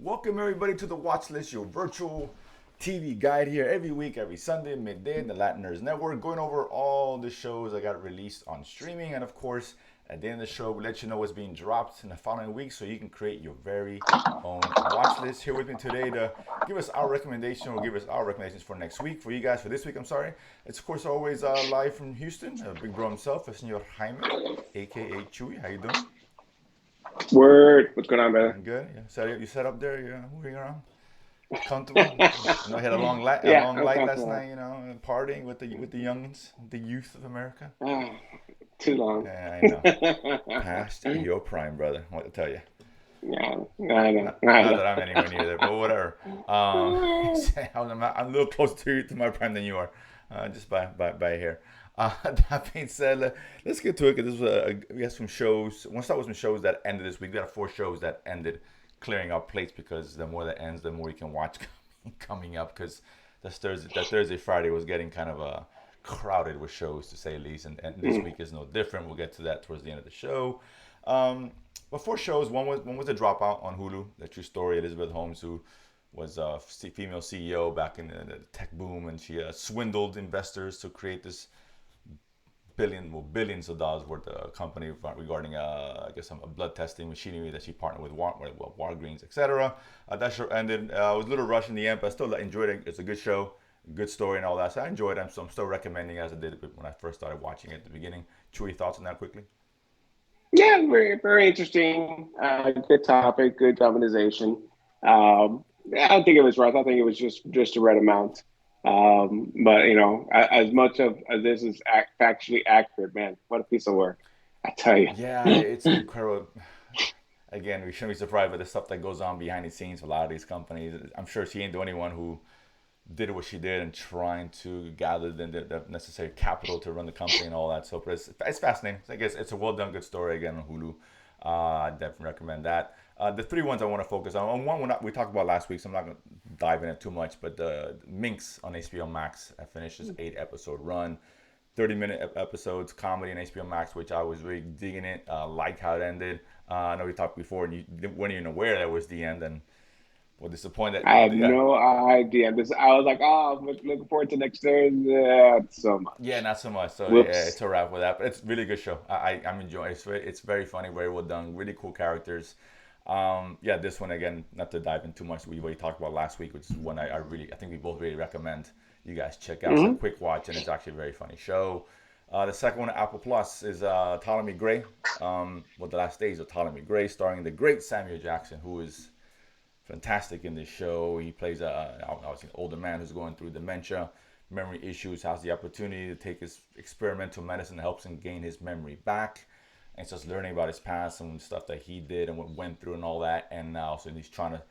Welcome everybody to the Watchlist, your virtual TV guide here every week, every Sunday, midday in the Latin Nerds Network, going over all the shows that got released on streaming. And of course, at the end of the show, we let you know what's being dropped in the following week so you can create your very own watch list. Here with me today to give us our recommendation or give us our recommendations for next week, for you guys, for this week, I'm sorry. It's of course always live from Houston, big bro himself, Senor Jaime, aka Chewy. How you doing? Word. What's going on, brother? Doing good. You set up there, you're moving around? Comfortable. I know you had a Yeah, long I'm light last comfortable. night. And partying with the youngins, the youth of America. Ah, too long. Yeah, I know. Past your prime, brother. What to tell you. Yeah, I know. I Not know. that I'm anywhere near there, but whatever. I'm a little closer to my prime than you are, just by a hair. That being said, let's get to it because we have some shows. We'll start with some shows that ended this week. We got four shows that ended, clearing our plates because the more that ends, the more you can watch coming up. Because that Thursday, Friday was getting kind of crowded with shows to say the least, and this week is no different. We'll get to that towards the end of the show. But four shows. One was a dropout on Hulu. The true story. Elizabeth Holmes, who was a female CEO back in the tech boom, and she swindled investors to create this billions of dollars worth of company regarding, I guess, some blood testing machinery that she partnered with Walgreens, etc. That show ended. It was a little rushed in the end, but I still enjoyed it. It's a good show, good story, and all that. So I enjoyed it. So I'm still recommending it as I did when I first started watching it at the beginning. Chewy, thoughts on that quickly? Yeah, very, very interesting. Good topic, good dramatization. Yeah, I don't think it was rough. I think it was just the right amount. But as much of as this is factually accurate, man, what a piece of work! I tell you. Yeah, it's incredible. Again, we shouldn't be surprised by the stuff that goes on behind the scenes for a lot of these companies. I'm sure she ain't the only one who did what she did and trying to gather the necessary capital to run the company and all that. So, but it's fascinating. I guess it's a well done, good story again on Hulu. I definitely recommend that. The three ones I want to focus on. One we talked about last week, so I'm not going to dive in it too much. But the Minx on HBO Max, I finished this 8 episode run. 30-minute episodes, comedy on HBO Max, which I was really digging it. Liked how it ended. I know we talked before, and you weren't even aware that was the end, and were disappointed. I had Yeah, no idea. I was like, oh, I'm looking forward to next Thursday so yeah, much. not so much. So yeah, it's Whoops. a wrap with that. But it's a really good show. I'm enjoying it. It's very funny, very well done, really cool characters. Yeah, this one again, not to dive in too much. We talked about last week, which is one I think we both really recommend you guys check out. It's a Hmm. quick watch and it's actually a very funny show. The second one, Apple Plus, is Ptolemy Gray. The last days of Ptolemy Gray, starring the great Samuel Jackson, who is fantastic in this show. He plays obviously an older man who's going through dementia, memory issues, has the opportunity to take his experimental medicine that helps him gain his memory back. And starts learning about his past and stuff that he did and what went through and all that. And now, so he's trying to,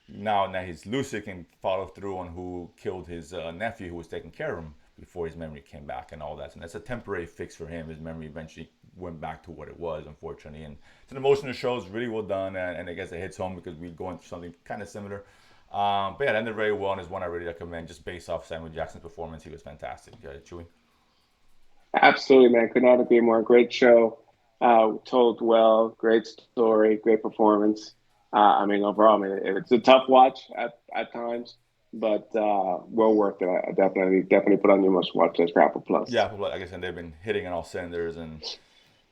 now that he's lucid, can follow through on who killed his nephew who was taking care of him before his memory came back and all that. And that's a temporary fix for him. His memory eventually went back to what it was, unfortunately. And it's an emotional show. It's really well done. And I guess it hits home because we're going through something kind of similar. But yeah, it ended very well and is one I really recommend just based off Samuel Jackson's performance. He was fantastic. Chewy? Absolutely, man. Could not agree more. Great show. Told well. Great story. Great performance. I mean, overall, I mean, it's a tough watch at times, but well worth it. I definitely put on your must watch list for Apple Plus. Yeah, but like I said, they've been hitting on all cylinders and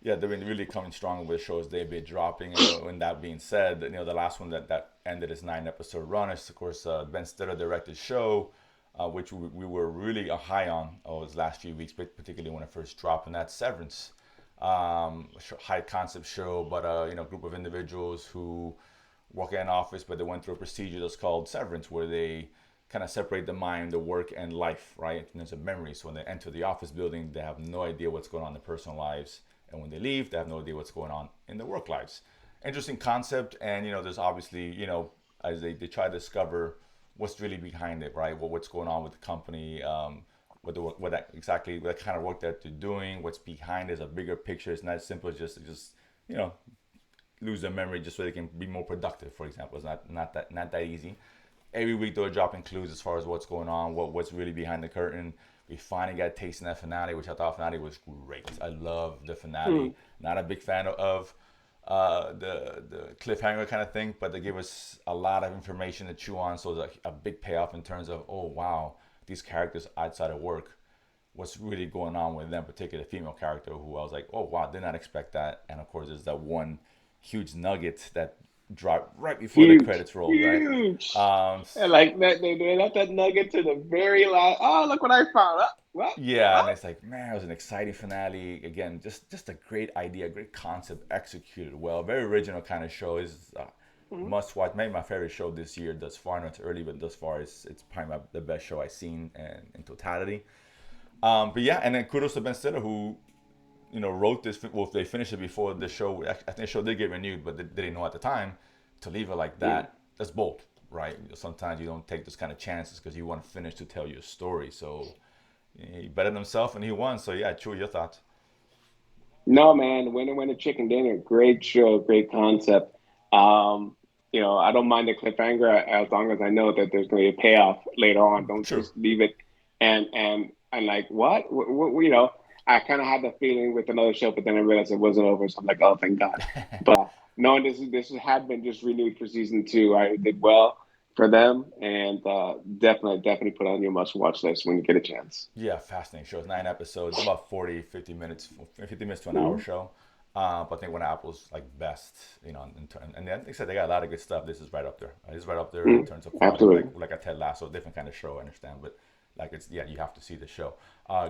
yeah, they've been really coming strong with shows they've been dropping. And that being said, the last one that ended its 9 episode run is, of course, Ben Stiller directed show, which we were really high on those last few weeks, particularly when it first dropped, and that's Severance. High concept show, but group of individuals who work in an office, but they went through a procedure that's called severance, where they kind of separate the mind, the work, and life, right? In terms of memory. So when they enter the office building, they have no idea what's going on in their personal lives, and when they leave, they have no idea what's going on in their work lives. Interesting concept, and there's obviously as they try to discover what's really behind it, right? What's going on with the company, what kind of work that they're doing, what's behind is a bigger picture. It's not as simple as just you know lose their memory just so they can be more productive. For example, it's not that easy. Every week they're dropping clues as far as what's going on, what's really behind the curtain. We finally got a taste in that finale, which I thought finale was great. I love the finale. Hmm. Not a big fan of the cliffhanger kind of thing, but they gave us a lot of information to chew on. So it's a big payoff in terms of, oh wow, these characters outside of work, what's really going on with them, particularly the female character who I was like, oh wow, did not expect that. And of course, there's that one huge nugget that dropped right before the Huge, credits rolled, right? huge. Um, And like that, they left that nugget to the very last. Oh, look what I found! What? yeah, What? and it's like, man, it was an exciting finale. Again, just a great idea, great concept, executed well. Very original kind of show. Is Mhm. must watch. Maybe my favorite show this year thus far. I know it's early, but thus far it's probably the best show I've seen in totality. But yeah, and then kudos to Ben Stiller who wrote this. Well, they finished it before the show. I think the show did get renewed, but they didn't know at the time to leave it like Yeah. that. That's bold, right? Sometimes you don't take those kind of chances because you want to finish to tell your story. So he betted himself and he won. So yeah, Chew, your thoughts? No, man, Winner Chicken Dinner, great show, great concept. Um, I don't mind the cliffhanger as long as I know that there's going to be a payoff later on. Don't True. just leave it and like what? I kind of had the feeling with another show, but then I realized it wasn't over, so I'm like, oh, thank God. But knowing this had been just renewed for season two, I did well for them, and definitely put on your must watch list when you get a chance. Yeah, fascinating show. It's 9 episodes, about 40, 50 minutes, 50 minutes to an hour Mhm. show. But I think when Apple's like best, and then they said they got a lot of good stuff. This is right up there. It's right up there in Mhm. terms of quality. Absolutely. Like a Ted Lasso, different kind of show. I understand, but like it's yeah, you have to see the show.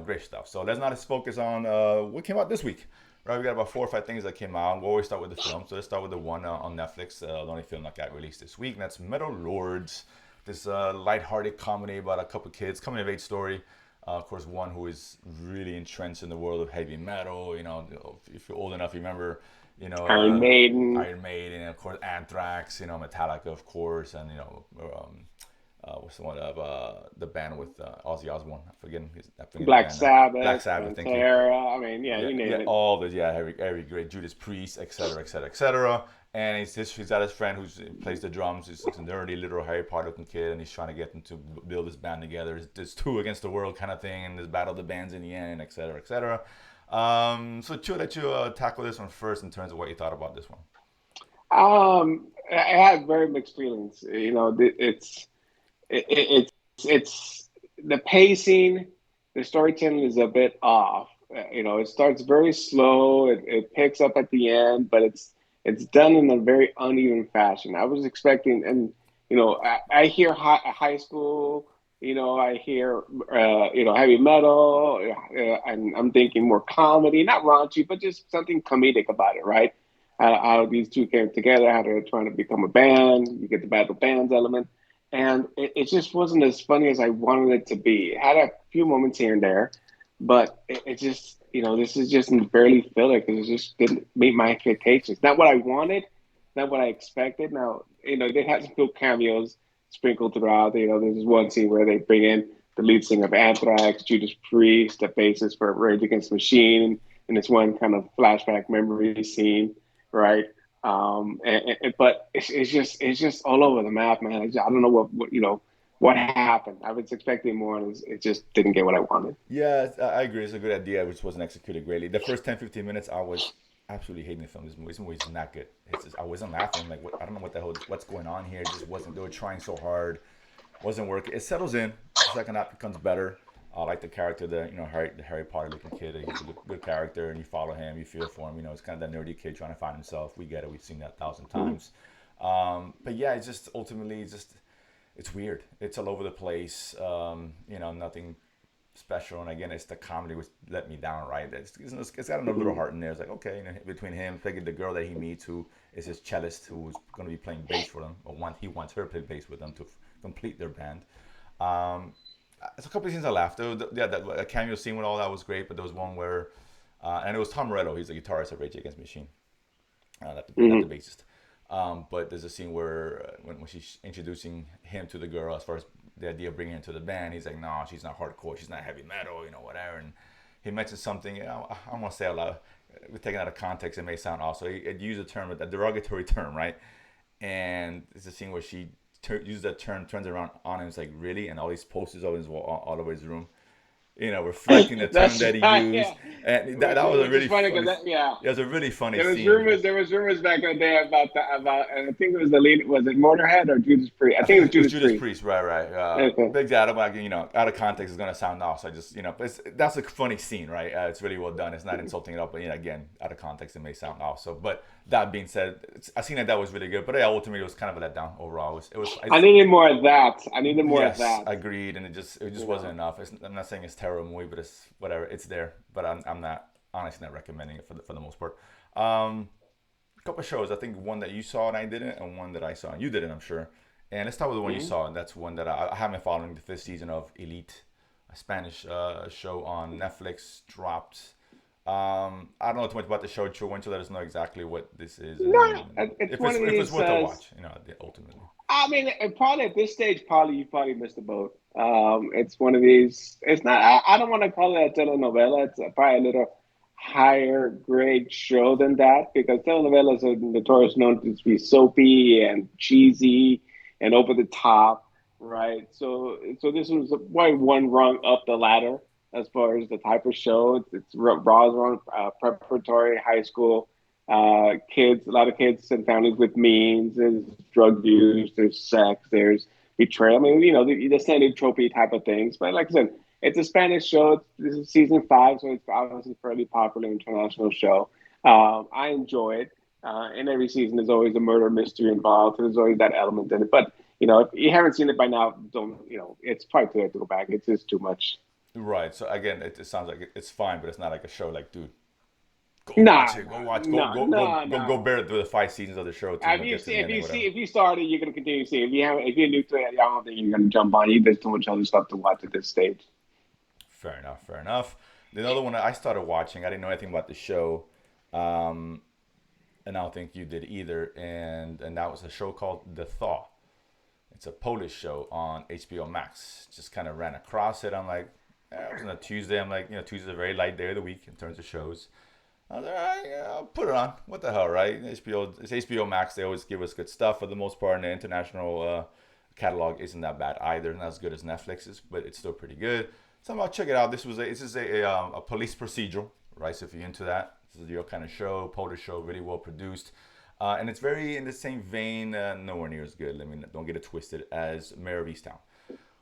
Great stuff. So let's not just focus on what came out this week. Right, we got about 4 or 5 things that came out. We'll always start with the film. So let's start with the one on Netflix, the only film that got released this week, and that's Metal Lords. This lighthearted comedy about a couple kids, coming of age story. Of course, one who is really entrenched in the world of heavy metal. If you're old enough, you remember, Iron Maiden, Iron Maiden, and of course, Anthrax. Metallica, of course, and what's the one of the band with Ozzy Osbourne? I forget the Black band now. Black Sabbath, Sabbath. Thank you. Pantera. I mean, yeah, Yeah, you yeah, name it. all those, yeah, every great Judas Priest, etc., etc., etc. And he's got his friend who plays the drums. He's like a nerdy little Harry Potter looking kid, and he's trying to get them to build this band together. It's two against the world kind of thing, and there's battle of the bands in the end, etc., etc. So, Chu, let you tackle this one first in terms of what you thought about this one. I had very mixed feelings. It's the pacing, the storytelling is a bit off. It starts very slow. It picks up at the end, but it's done in a very uneven fashion. I was expecting, and I hear high school. I hear heavy metal, and I'm thinking more comedy, not raunchy, but just something comedic about it, right? How these two came together, how they're trying to become a band. You get the battle bands element, and it just wasn't as funny as I wanted it to be. It had a few moments here and there, but it just this is just barely filler because it just didn't meet my expectations. Not what I wanted, not what I expected. Now they had some cool cameos sprinkled throughout. There's this one scene where they bring in the lead singer of Anthrax, Judas Priest, the bassist for Rage Against the Machine, and this one kind of flashback memory scene, right? But it's just all over the map, man. I don't know what happened. I was expecting more, and it just didn't get what I wanted. Yeah, I agree. It's a good idea, which wasn't executed greatly. The first 10, 15 minutes, I was absolutely hating the film. This movie is not good. I wasn't laughing. Like, I don't know what the hell, what's going on here. It just wasn't, they were trying so hard. Wasn't working. It settles in. The second half becomes better. I like the character, the Harry Potter looking kid. He's a good character, and you follow him, you feel for him. It's kind of that nerdy kid trying to find himself. We get it. We've seen that 1,000 times. But yeah, it's just ultimately it's weird. It's all over the place. Nothing special. And again, it's the comedy which let me down. Right? It's got a little heart in there. It's like okay, between him, picking the girl that he meets, who is his cellist, who's going to be playing bass for them, or he wants her to play bass with them to complete their band. Um, it's a couple of scenes I laughed. Yeah, that cameo scene with all that was great, but there was one where, and it was Tom Morello. He's the guitarist of Rage Against the Machine, not the Mm-hmm. bassist. But there's a scene where when she's introducing him to the girl, as far as the idea of bringing her into the band, he's like, "No, she's not hardcore. She's not heavy metal. Whatever." And he mentions something. I don't want to say a lot. We're taken out of context. It may sound off. So he used a term, a derogatory term, right? And it's a scene where she uses that term, turns around on him. It's like really, and all these posters of his wall, all over his room. reflecting the term That's that he right. used, Yeah, and that was a which is really funny because funny. yeah, It was a really funny there was scene. rumors. There was rumors back in the day about and I think it was the lead. Was it Motorhead or Judas Priest? I I think it was think it was Judas Judas Priest. Priest, right. Okay. Big Dad, like, out of context is gonna sound off. So I just, that's a funny scene, right? It's really well done. It's not insulting it up, but again, out of context, it may sound off. So, but that being said, I seen that was really good. But yeah, ultimately, it was kind of a letdown overall. I needed more of that. I needed more of yes, that. agreed, and it just You wasn't know. enough. I'm not saying it's a terrible movie, but it's whatever. It's there, but I'm not honestly not recommending it for the most part. A couple of shows. I think one that you saw and I didn't, and one that I saw and you didn't. I'm sure. And let's start with the one you Mhm. saw, and that's one that I haven't been following the fifth season of Elite, a Spanish show on Netflix dropped. I don't know too much about the show. True, why don't you let us know exactly what this is, No, and it's if one of it's these. worth a watch, ultimately. I mean, probably at this stage, probably you probably missed the boat. It's one of these. It's not. I don't want to call it a telenovela. It's probably a little higher grade show than that because telenovelas are notorious known to be soapy and cheesy and over the top, right? So this was probably one rung up the ladder as far as the type of show. It's Roswell, preparatory high school kids, a lot of kids and families with means. There's drug use, there's sex, there's betrayal. I mean, the standard trophy type of things. But like I said, it's a Spanish show. This is season 5, so it's obviously a fairly popular international show. I enjoy it. In every season, there's always a murder mystery involved. There's always that element in it. But if you haven't seen it by now, don't. It's probably too late to go back. It's just too much. Right. So again, it sounds like it's fine, but it's not like a show. Like, dude, go watch Nah, it. Go nah, watch. Go nah, go go nah, go go nah. bear it through the 5 seasons of the show to If you get to see, the if ending, you see, whatever. if you started, you're gonna continue to see. If you're new to it, I don't think you're gonna jump on. There's too much other stuff to watch at this stage. Fair enough. Fair enough. The other one I started watching, I didn't know anything about the show, um, and I don't think you did either. And that was a show called The Thaw. It's a Polish show on HBO Max. Just kind of ran across it. I'm like, it was on a Tuesday. I'm like, Tuesday's a very light day of the week in terms of shows. I was like, all right, yeah, I'll put it on. What the hell, right? It's HBO Max. They always give us good stuff for the most part, and the international catalog isn't that bad either. Not as good as Netflix's, but it's still pretty good. So I'm gonna check it out. This is a police procedural, right? So if you're into that, this is your kind of show, Polish show, really well produced. And it's very in the same vein, nowhere near as good. Let me don't get it twisted as Mayor of Easttown,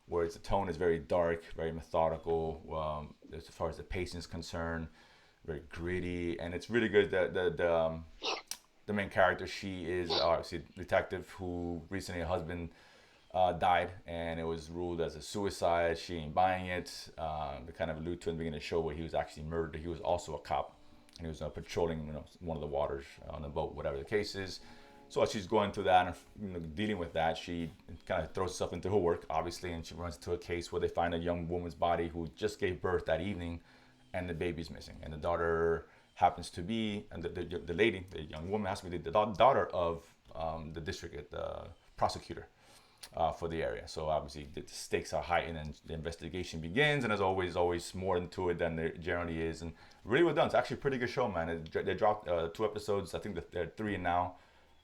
where the tone is very dark, very methodical, as far as the pacing is concerned, very gritty, and it's really good. The main character, she is obviously a detective who recently her husband died, and it was ruled as a suicide. She ain't buying it. They kind of allude to in the beginning of the show where he was actually murdered. He was also a cop, and he was patrolling one of the waters on the boat, whatever the case is. So as she's going through that and dealing with that, she kind of throws herself into her work, obviously, and she runs into a case where they find a young woman's body who just gave birth that evening, and the baby's missing. And the daughter happens to be, and the lady, the young woman, has to be the daughter of the district prosecutor for the area. So obviously the stakes are heightened and the investigation begins. And there's always more into it than there generally is. And really well done. It's actually a pretty good show, man. They dropped 2 episodes. I think that they're 3 now.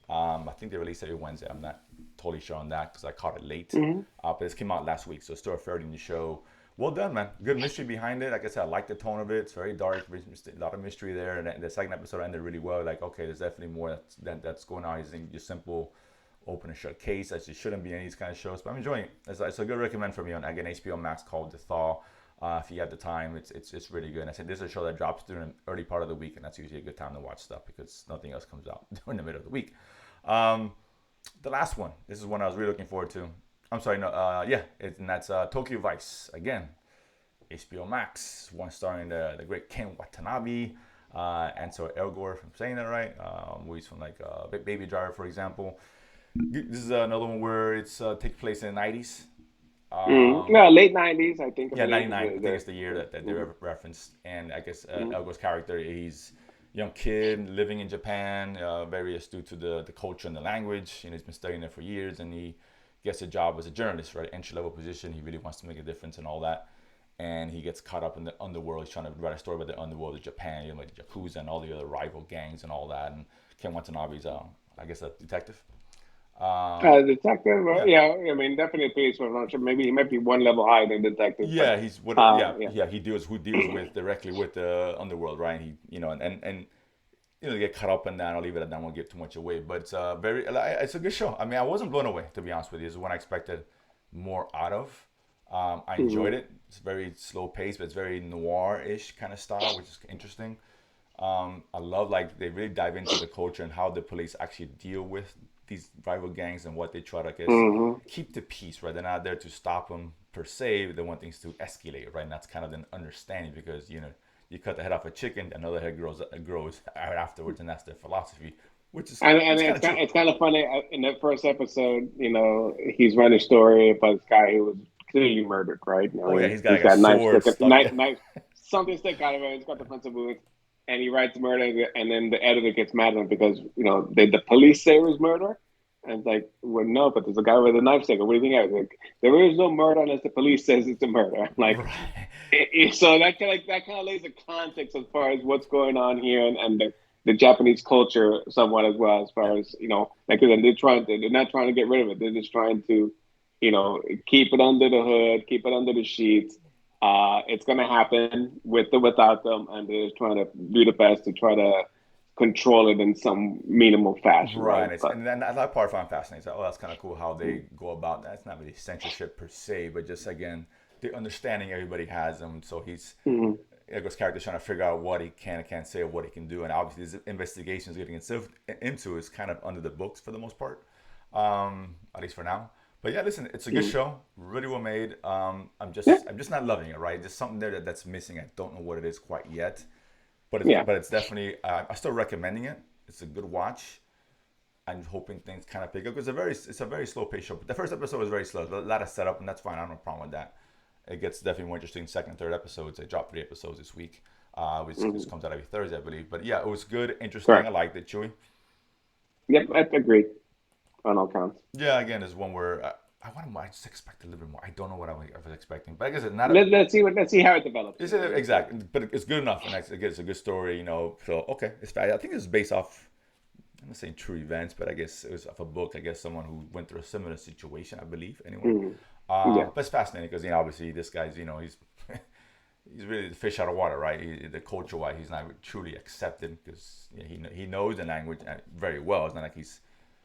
I think they released every Wednesday. I'm not totally sure on that because I caught it late. Mm-hmm. But this came out last week, so it's still a fairly new show. Well done, man. Good mystery behind it. Like I said, I like the tone of it. It's very dark, a lot of mystery there. And the second episode ended really well. Like, okay, there's definitely more that's going on. It's just simple, open and shut case. That just shouldn't be any of these kind of shows. But I'm enjoying it. It's a good recommend for me on, again, HBO Max called The Thaw. If you have the time, it's really good. And I said this is a show that drops during the early part of the week, and that's usually a good time to watch stuff because nothing else comes out during the middle of the week. The last one. This is one I was really looking forward to. I'm sorry, no, and that's Tokyo Vice again. HBO Max, one starring the great Ken Watanabe, and so Elgor, if I'm saying that right. Movies from like Baby Driver, for example. This is another one where it's takes place in the 90s. Mm-hmm. Um, No, late '90s, I think, I yeah, believe. 99. I think it's the year that they Mm-hmm. referenced. And I guess Mm-hmm. Elgo's character, he's a young kid living in Japan, very astute to the culture and the language. He's been studying there for years, and he gets a job as a journalist, right? Entry level position. He really wants to make a difference and all that. And he gets caught up in the underworld. He's trying to write a story about the underworld of Japan, like the Yakuza and all the other rival gangs and all that. And Ken Watanabe's, I guess, a detective. Detective, Yeah, yeah, I mean, definitely a police officer. Maybe he might be one level higher than detective, but yeah, he's what? Yeah, yeah. yeah, he deals who deals with directly with the underworld, right? He, and get caught up in that. I'll leave it at that. I won't give too much away, but it's it's a good show. I mean, I wasn't blown away, to be honest with you. It's one I expected more out of. I enjoyed Hmm. it. It's very slow paced, but it's very noir-ish kind of style, which is interesting. I love like they really dive into the culture and how the police actually deal with these rival gangs and what they try to, I guess, Hmm. keep the peace, right? They're not there to stop them per se. They want things to escalate, right? And that's kind of the understanding because you cut the head off a chicken, another head grows right afterwards, and that's their philosophy, which is And it's kind of true. it's kind of funny. In that first episode, he's running a story about this guy who was clearly murdered, right? I Oh yeah, mean, he's got he's like a got sword stuck. knife, something stick out of him. He's got defensive wounds, and he writes murder, and then the editor gets mad at him because the police say it was murder, and it's like, well, no, but there's a guy with a knife stick. What do you think? I was like, there is no murder unless the police says it's a murder. Like, Right. so that kind of lays the context as far as what's going on here, and the Japanese culture somewhat as well, as Yeah. far as like they're not trying to get rid of it. They're just trying to, keep it under the hood, keep it under the sheets. It's gonna happen with or without them, and they're just trying to do the best to try to control it in some minimal fashion, Right, right? But and then that part I find fascinating. It's like, oh, that's kind of cool how they go about that. It's not really censorship per se, but just again the understanding everybody has him. So he's mm, Ego's character trying to figure out what he can and can't say or what he can do, and obviously his investigations getting himself into is kind of under the books for the most part, at least for now. But yeah, listen, it's a good mm, show, really well made. yeah, I'm just not loving it, right? There's something there that's missing. I don't know what it is quite yet, yeah, but it's definitely I'm still recommending it. It's a good watch. I'm hoping things kind of pick up because it's a very slow paced show. The first episode was very slow, a lot of setup, and that's fine. I don't have a problem with that. It gets definitely more interesting second, third episodes. I dropped 3 episodes this week, which mm, comes out every Thursday, I believe. But yeah, it was good, interesting. I correct. liked it, Chewy. Yep, I agree on all counts. Yeah, again, there's one where I want more. I just expect a little bit more. I don't know what I was expecting, but I guess it's not a. Let's see how it develops. It's You know, exactly, but it's good enough, and again, it's a good story, So okay, I think it's based off. I'm not saying true events, but I guess it was off a book. I guess someone who went through a similar situation, I believe, anyway. mm, yeah, But it's fascinating because obviously this guy's he's he's really the fish out of water, right? The culture wise, he's not truly accepted because he knows the language very well. It's not like he's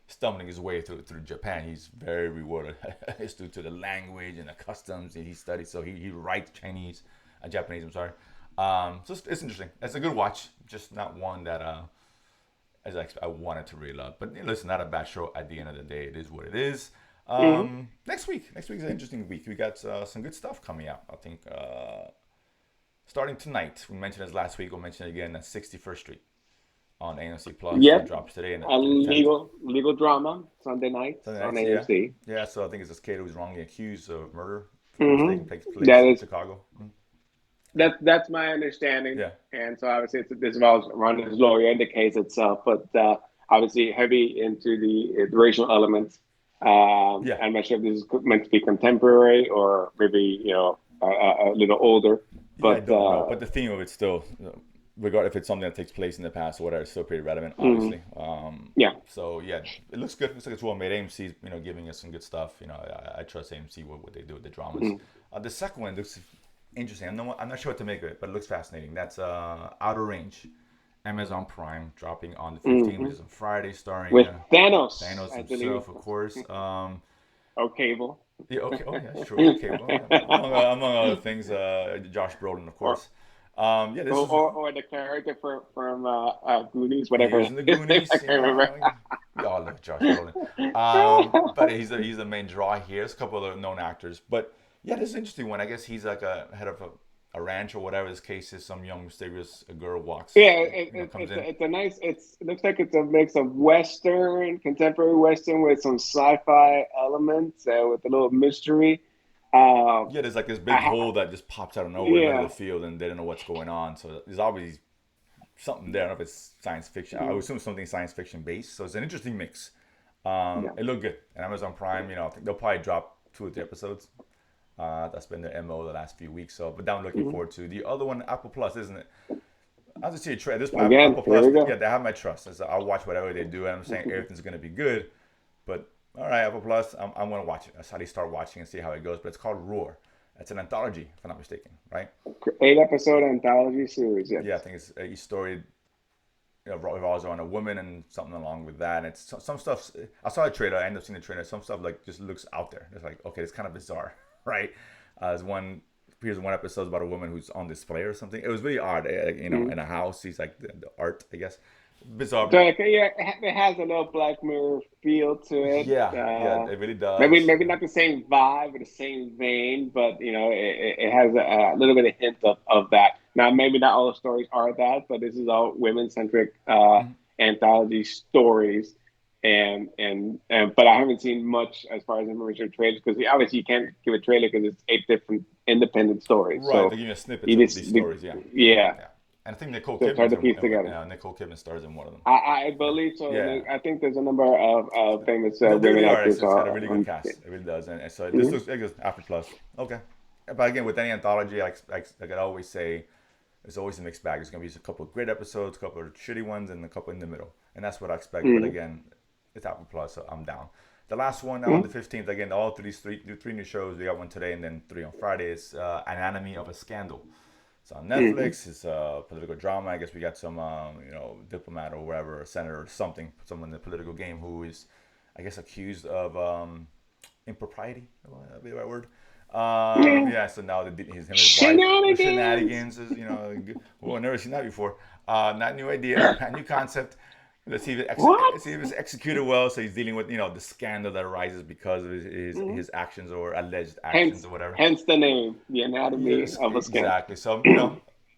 stumbling his way through Japan. He's very rewarded. It's due to the language and the customs that he studied. So he writes Chinese, Japanese. I'm sorry. So it's interesting. It's a good watch, just not one that as I wanted to really love. But listen, not a bad show. At the end of the day, it is what it is. mm, Next week's an interesting week. We got some good stuff coming out. I think starting tonight. We mentioned this last week. We'll mention it again. That's 61st Street on AMC Plus. That yep. drops today and A the 10th. legal drama Sunday nights Sunday on nights, yeah. AMC. Yeah, so I think it's this kid who's wrongly accused of murder, if I'm not mistaken, takes That place in is Chicago. that's my understanding, Yeah. and so obviously this involves Ronda's lawyer in the case itself, but obviously heavy into the racial elements. Yeah. I'm not sure if this is meant to be contemporary or maybe a little older, Yeah, I but don't know. But the theme of it still, regard if it's something that takes place in the past or whatever, it's still pretty relevant, mm, obviously. yeah, So yeah, it looks good. It looks like it's well made. AMC's, giving us some good stuff. I trust AMC what they do with the dramas. mm, The second one looks interesting. I'm not sure what to make of it, but it looks fascinating. That's Outer Range, Amazon Prime, dropping on the 15th, which hmm is on Friday, starring with Thanos, Thanos I believe, himself, of course. or Cable, Yeah, okay. Oh yeah, sure. Okay. Well, yeah. Among other things, Josh Brolin, of or course. Yeah, this is or the character from Goonies, he whatever was in the his name, I Goonies. can't remember. We all love Josh Brolin. But he's the main draw here. There's a couple of known actors, but yeah, this is an interesting one. I guess he's like a head of a ranch or whatever this case is. Some young mysterious girl Yeah, comes in. it's a nice. It looks like it's a mix of Western, contemporary Western with some sci-fi elements with a little mystery. Um, Yeah, there's like this big I, hole that just pops out of nowhere in the middle yeah, of the field, and they don't know what's going on. So there's obviously something there. I don't know if it's science fiction. I would assume something science fiction based. So it's an interesting mix. yeah. It looked good. And Amazon Prime, I think they'll probably drop 2 or 3 episodes. That's been their MO the last few weeks. So, but now I'm looking Mhm. forward to the other one, Apple Plus, isn't it? I'll just see a trade. This point, Again, Apple here Plus, we yeah, go. they have my trust. I'll watch whatever they do. And I'm saying everything's going to be good, but All right, Apple Plus. I'm gonna watch it. I decided to start watching and see how it goes. But it's called Roar. It's an anthology, if I'm not mistaken, right? 8 episode anthology series. Yeah, I Yes. think it's each story revolves around a woman and something along with that. And it's some stuff. I saw the trailer. I ended up seeing the trailer. Some stuff like just looks out there. It's like, okay, it's kind of bizarre, right? There's one. Here's one episode about a woman who's on display or something. It was really odd, Mm. in a house. He's like the art, I guess. Bizarre. So like, yeah, it has a little Black Mirror feel to it. Yeah, it really Maybe does. maybe not the same vibe or the same vein, but it has a little bit of hint of that. Now maybe not all the stories are that, but this is all women centric Mhm. anthology stories. And but I haven't seen much as far as information trailers because obviously you can't give a trailer because it's 8 different independent stories. Right, they So give you snippets you of these just stories. Yeah, yeah, yeah. And I think Nicole so it's hard Kidman's to piece together. Nicole Kidman stars in one of them. I believe so, and Yeah, I think there's a number of famous they women really are. actors It's got a really good on. cast. It really does. And so this Mhm. looks like Apple Plus. Okay, but again, with any anthology, like I always say, it's always a mixed bag. There's gonna be a couple of great episodes, a couple of shitty ones, and a couple in the middle. And that's what I expect. But Mhm. again, it's Apple Plus, so I'm down. The last one on the Mhm. 15th, again, all three new shows. We got one today and then three on Friday. Is Anatomy of a Scandal. It's on Mhm. Netflix. It's a political drama. I guess we got some, diplomat or whatever, or senator or something, someone in the political game who is, I guess, accused of impropriety. That'd be the right word. Yeah. Yeah. So now him and his wife, Shenanigans. shenanigans is, well, I've never seen that before. Not new idea, not new concept. Let's What? see if it's executed well. So he's dealing with the scandal that arises because of Mhm. his actions or alleged actions Hence, or whatever. hence the name, The Anatomy Yes, of a Scandal. exactly. So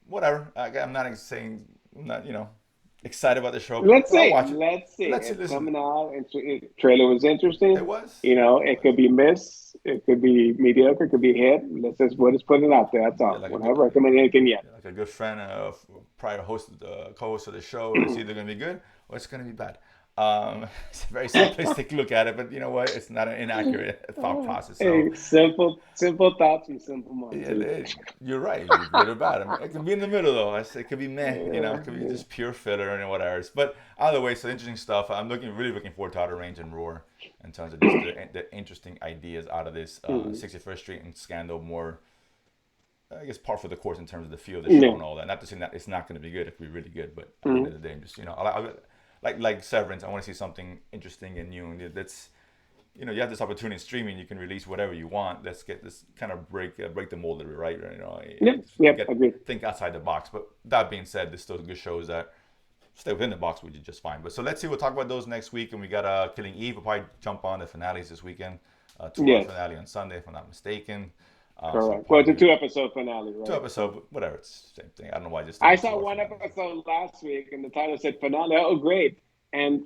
whatever. I'm not saying I'm not excited about the show, Let's but I'll see. watch it. Let's see. Let's see. It's Listen, coming out. Trailer was it interesting. was. You know, It it was. could be miss. It could be mediocre. It could be a hit. We'll just put it out there. That's Yeah, all. We're not recommending anything yet. like a good friend, prior host, co-host of the show. It's either gonna be good or it's gonna be bad. It's a very simplistic look at it, but you know what? It's not an inaccurate thought process. So Hey, simple thoughts from simple minds. yeah, you're right. You're good or bad. I mean, it can be in the middle though. It could be meh. Yeah, It could be yeah. just pure filler and whatever. But either way, so interesting stuff. I'm really looking forward to Outer Range and Roar in terms of just the interesting ideas out of this Mhm. 61st Street and Scandal. More, I guess, par for the course in terms of the feel of the show Yeah. and all that. Not to say that it's not going to be good. It could be really good, but at the end Mhm. of the day, I'm just like Severance. I want to see something interesting and new. And that's you have this opportunity in streaming. You can release whatever you want. Let's get this kind of break the mold of it, right? Yep. Yep. Get Agreed. think outside the box. But that being said, there's still good shows that stay within the box, which is just fine. But so let's see. We'll talk about those next week, and we got Killing Eve. We'll probably jump on the finales this weekend. Two-part Yes. finale on Sunday, if I'm not mistaken. So Correct. Well, it's a probably two-episode finale, two right? episode, So but whatever. It's the same thing. I don't know why I just think I of saw two-part one finales. episode last week, and the title said finale. Oh, great! And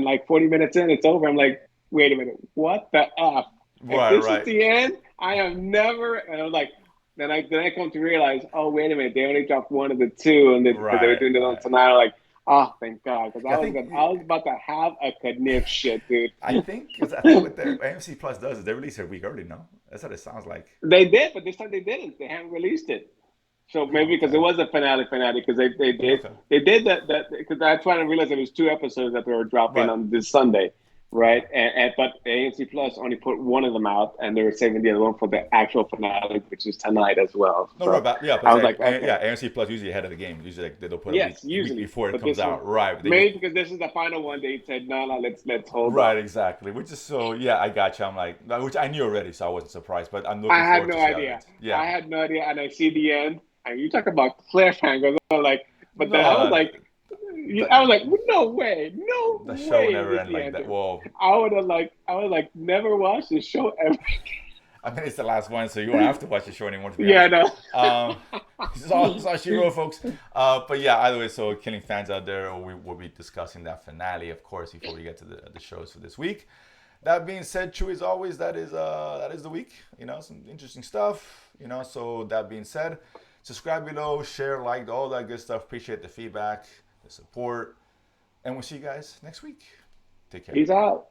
like 40 minutes in, it's over. I'm like, wait a minute, what the f? If Right, this is right, the end, I have never. And I was like, then I come to realize, oh, wait a minute, they only dropped one of the two, and because they were right, doing it on right. tonight, I'm like, oh, thank God, because Yeah, I was about to have a conniption, dude. I think what the AMC Plus does is they release it a week early. No, that's what it sounds like. They did, but this time they didn't. They haven't released it. So maybe because it Okay, was a finale because okay, they did that because that's why I realized it was two episodes that they were dropping right, on this Sunday, right? okay. And but AMC Plus only put one of them out, and they were saving the other one for the actual finale, which is tonight as well. No, right, So but yeah, I but was like, okay, yeah, AMC Plus usually ahead of the game. Usually like, they'll put yes, a week usually, before it but comes this one out. Right, but they just maybe because this is the final one, they said no, let's hold right off. exactly. Which is so yeah, I got you. I'm like, which I knew already, so I wasn't surprised. But I'm I looking had forward to no see how it idea. ends. Yeah, I had no idea, and I see the end. And you talk about cliffhangers. I'm like, but then no, I the, was like, no the show way is never this end the like that. answer. Well, I would like never watch this show ever. I mean, it's the last one, so you won't have to watch the show anymore, to be Yeah, honest. no. Um, this is all she wrote, folks. But yeah, either way, so Killing fans out there, we will be discussing that finale, of course, before we get to the shows for this week. That being said, true as always, that is the week. Some interesting stuff. So that being said, subscribe below, share, like, all that good stuff. Appreciate the feedback, the support, and we'll see you guys next week. Take care. Peace out.